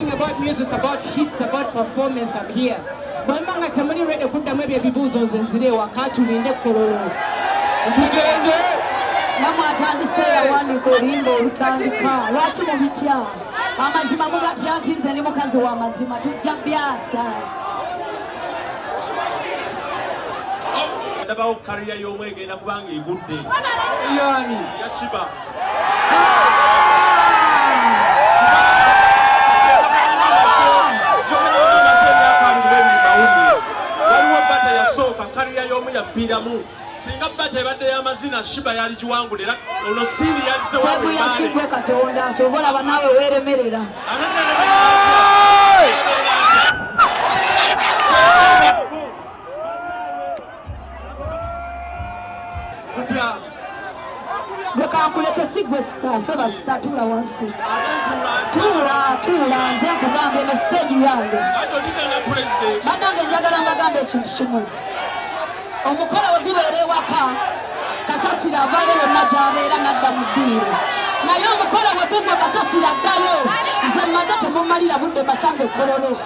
talking about music, about hits, about performance, I'm here. Bwambanga temuli ready kuddamu ebyo ebibuuzo nze nzire waka tulinde kololo. Tugende. Mama atandise yawandiika oluyimba olutandika. Lwaki mubitya? Amazima mugatya nti nze ndi mukazi wa mazima tujja byasa. Ndabawo kariya y'omwegenda kubanga egudde. Yani yashiba. Kariya y'omu yafiiramu singa bata ebadde y'amazina Shiba yali giwangulira ono sini yali sebu yasigwe Katonda kyobola banawe weeremerera kutya bwekankuleke sigwe sita feba sita tula wansi tula nze nkugamba eno stage yange bannange njagala mbagamba ekintu kimu omukolo we gubeera ewaka kasasira avayo yonna gy'abeera n'adda mu ddiiro naye omukolo we gugwa kasasira addayo nze mmaze temumalira budde basanga ekkololo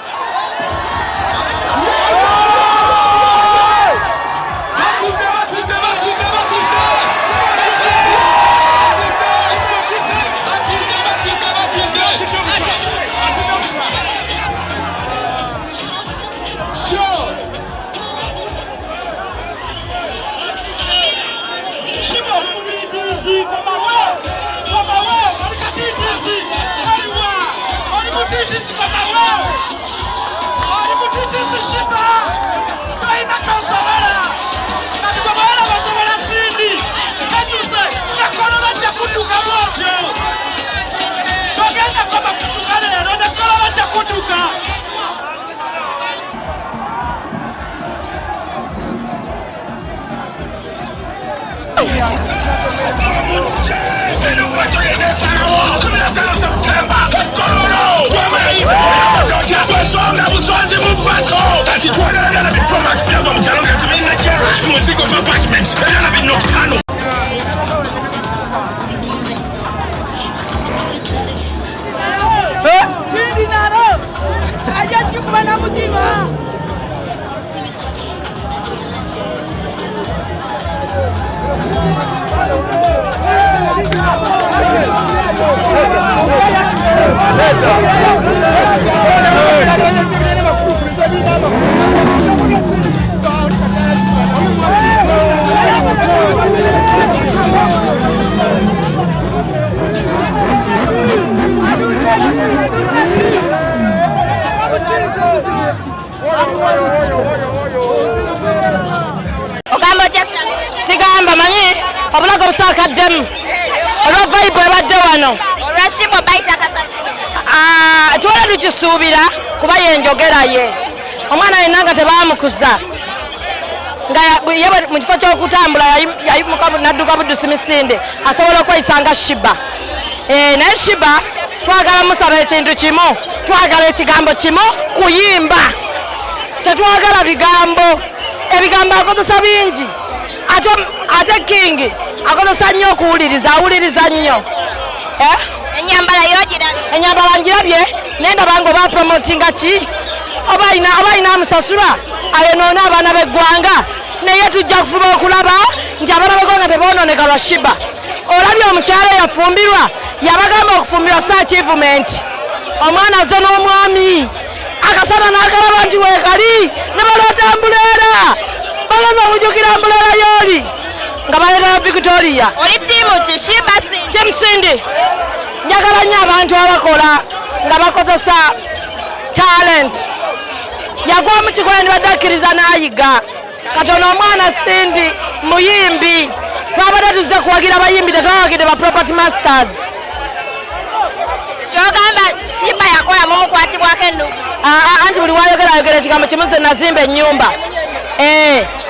Sigamba manyi obulaga busakaddemu olwa vibe ebadde wano olwashiba bayita kasasi tuwala tukisuubira kuba yenjogera ye omwana yenna nga tebaamukuza nga ye mu kifo ky'okutambula nadduka buddusi misinde asobola okweyisanga Shiba naye Shiba twagala musaba ekintu kimu twagala ekigambo kimu kuyimba tetwagala bigambo ebigambo akozesa bingi ate King akozesa nnyo okuwuliriza awuliriza nnyo enyambala ngirabye nendaba nga oba promotinga ki oba ayina amusasula ayonoona abaana b'eggwanga naye tujja kufuba okulaba nti abaana b'eggwanga teboonooneka lwa Shiba olabye omukyala eyafumbirwa yabagamba okufumbirwa si achievement omwana azze n'omwami akasana n'akalaba nti weekali ne baleeta ambuleera bagamba okujjukira ambuleera y'oli nga baleeta Victoria oli tiimu ki Shiba Sindi njagala nnyo abantu abakola nga bakozesa talent yagwa mu kikola ne badde akkiriza n'ayiga katono omwana Sindi muyimbi twabadde tuzze kuwagira abayimbi tetwawagidde ba property masters kyogamba Shiba yakola mu mukwatibwako ennugu anti buli wayogera ekigambo kimu nze nazimba ennyumba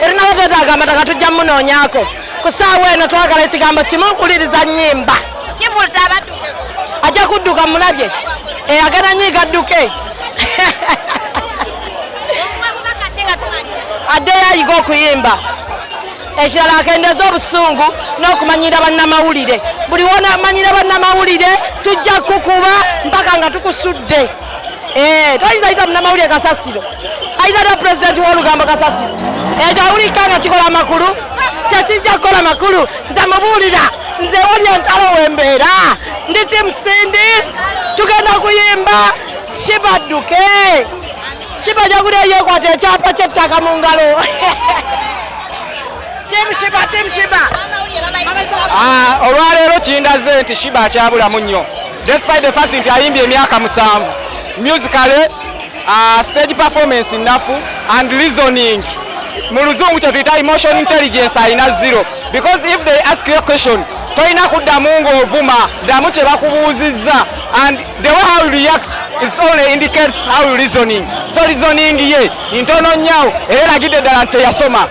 erinawo twetaaga amataka tujja munoonyaako ku ssaawa eno twagala ekigambo kimu nkuliriza nnyimba kivuluta abadduke ajja kudduka mulabye agenda nyiiga adduke addeyo ayiga okuyimba ekirala akendeeza obusungu n'okumanyira bannamawulire buli wona amanyira bannamawulire tujja kukuba mpaka nga tukusudde toyinza ayita munnamawulire Kasasiro ayita na pulezidenti w'olugamba Kasasiro ekyo awulika nga kikola amakulu tekijja kukola makulu nze mubuulira nze wali entalo wembeera ndi timu Sindi tugenda kuyimba Shiba adduke Shiba jagula yekwata ekyapa ky'ettaka mu ngalo timu Shiba olwaleero kindaze nti Shiba akyabulamu nnyo despite the fact nti ayimbye emyaka 7 musically stage performance nnafu and reasoning mu luzungu kyetuyita emotion intelligence alina 0 because if they ask you a question toyina kuddamu ng'ovuma ddamu kye bakubuuzizza and the way how you react it only indicates how you reasoning so reasoning ye ntono nnyawo era eragidde ddala nti teyasoma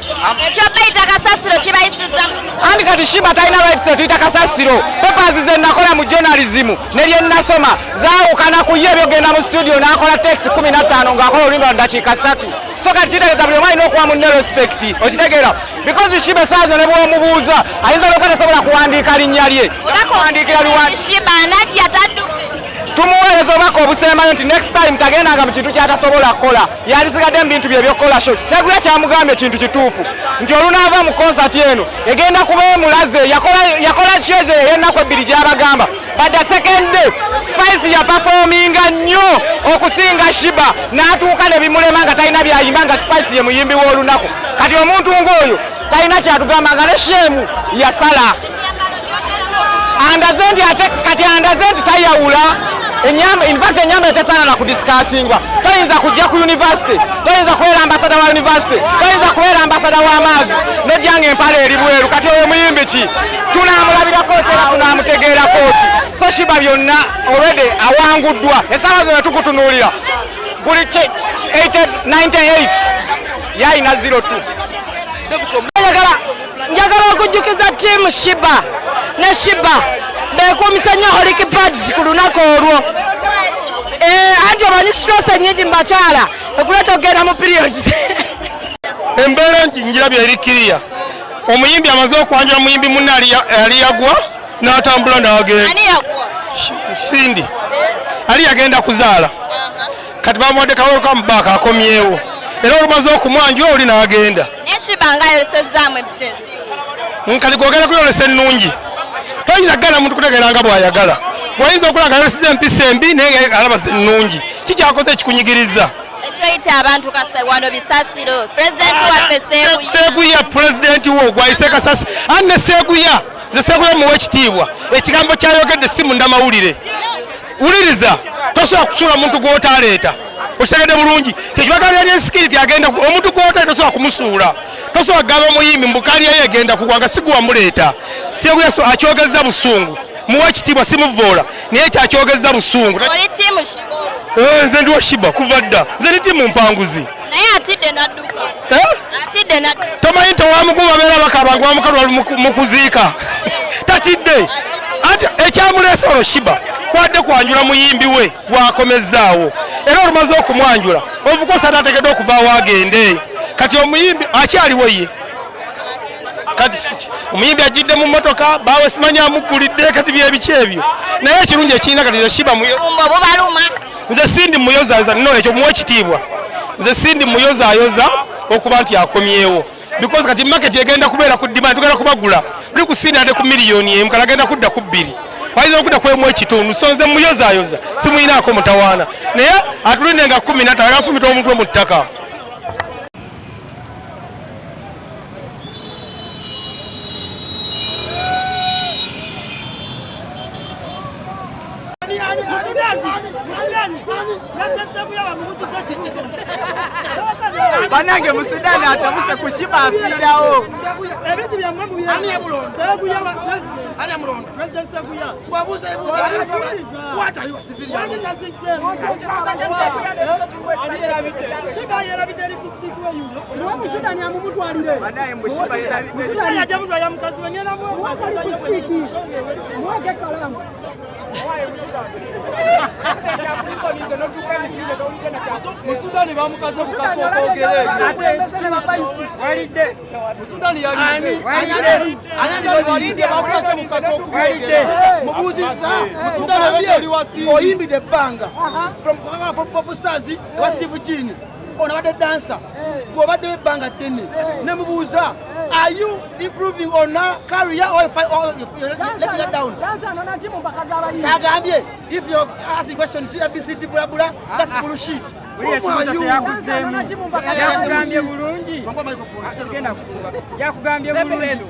ekyo bayita Kasasiro kibayisizza andi kati Shiba talina right tuyita Kasasiro papers ze nakola mu journalism ne lye nasoma zaawukana ku ye byogenda mu studio n'akola text 15 ng'akola oluyimba lwa dakiika 3 so kati kitegeeza buli omu alina okuba munne respect okitegeera because Shiba saazo ne bw'omubuuza ayinza n'okuba tasobola kuwandiika linnya lye kuwandiikira liwandiika Shiba anajja tadduke tumuweereza obaka obuseemayo nti next time tagendanga mu kintu kyatasobola kukola yalisigadde mu bintu bye byokkola sho Seguya kyamugambye kintu kituufu nti olunaava mu konsati eno egenda kuba emulaze yakola kyoze ey'ennaku 2 gy'abagamba but the second day Spice yaperforminga nnyo okusinga Shiba n'atuuka ne bimulema nga talina byayimba nga Spice ye muyimbi w'olunaku kati omuntu ng'oyo talina kyatugamba nga ne shemu yasala kati andaze nti tayawula in fact enyamba etesaana na kudiscussingwa toyinza kujja ku university toyinza kubeera ambasada wa university toyinza kubeera ambasada w'amaazi nejjanga empale eri bweru kati oyo muyimbi ki tunaamulabira kooti era tunaamutegeera kooti so Shiba byonna already awanguddwa essaawa zino tukutunuulira buli 98 yayina 02 njagala okujjukiza tiimu Shiba ne Shiba beekuumisa nnyo holic pads ku lunaku olwo anti omanyi stress ennyingi mu bakyala okuleeta okugenda mu periods embeera nti njirabye eri kiriya omuyimbi amaze okwanjula muyimbi munne ali yagwa n'atambula n'agenda Sindi ali yagenda kuzaala kati bamuwadde kawolo ka mubaaka akomyewo era olumaze okumwanjula oli n'agenda ne Shiba nga yolesezzaamu ebisensi kati gwogera kuyolesa ennungi toyinza kugenda muntu kutegeera nga bw'ayagala bw'oyinza okulanga yoleseza empisa embi naye alabasa ennungi kikyakoze ekikunyigiriza ekyoyita abantu wano Bisasiro pulezidenti waffe Seguya pulezidenti wo gwayise Kasasi ani ne Seguya ze Seguya muwe ekitiibwa ekigambo kyayogedde si munda mawulire wuliriza tosobola kusuula muntu gw'otaleeta okitegedde bulungi tekibagambya n'ensikiriti agenda omuntu gw'otale tosobola kumusuula tosobola kugamba omuyimbi mbukaliya ye agenda kugwanga siguwamuleeta Seguya akyogeza busungu muwe ekitiibwa simuvoola naye kyakyogeza busungu nze ndiwo Shiba kuva dda nze ndi tiimu mpanguzi naye atidde n'adduka tomanyi tewamuguma beera bakaba nga wamukalwa mu kuziika tatidde anti ekyamuleesa olwo Shiba kwadde kwanjula muyimbi we gwakomezzaawo era olumaze okumwanjula ovukosa atategedde okuvaawo agende kati omuyimbi akyaliwo ye kati omuyimbi ajjidde mu mmotoka baawe simanyi amuggulidde kati byebiki ebyo naye ekirungi ekirina kati Shiba nze Sindi muyozaayoza no ekyo muwe ekitiibwa nze Sindi muyozaayoza okuba nti akomyewo because kati market egenda kubeera ku demand tugenda kubagula tuli ku Sindi ate ku miliyoni emu kala agenda kudda ku 2 wayinza okudda ku emu ekitundu so nze muyozaayoza simuyinaako mutawaana naye atulindenga 15 agafumita omutwe mu ttaka banange mu Sudan atamuse ku Shiba afiirawo ebintu byammwe mu Musudani bamukaze bukaso okogere walidde Musudani yalidde walidde bamukaze bukaso okogere mubuziza Musudani wasi oyimbide banga from Pop Stars wa Steve Chini ona bade dancer go bade banga tene ne mubuza are you improving on our career or if let you down Tagambie if you ask the question CBC bula bula that's bullshit yakugambye bulungi yakugambye bulungi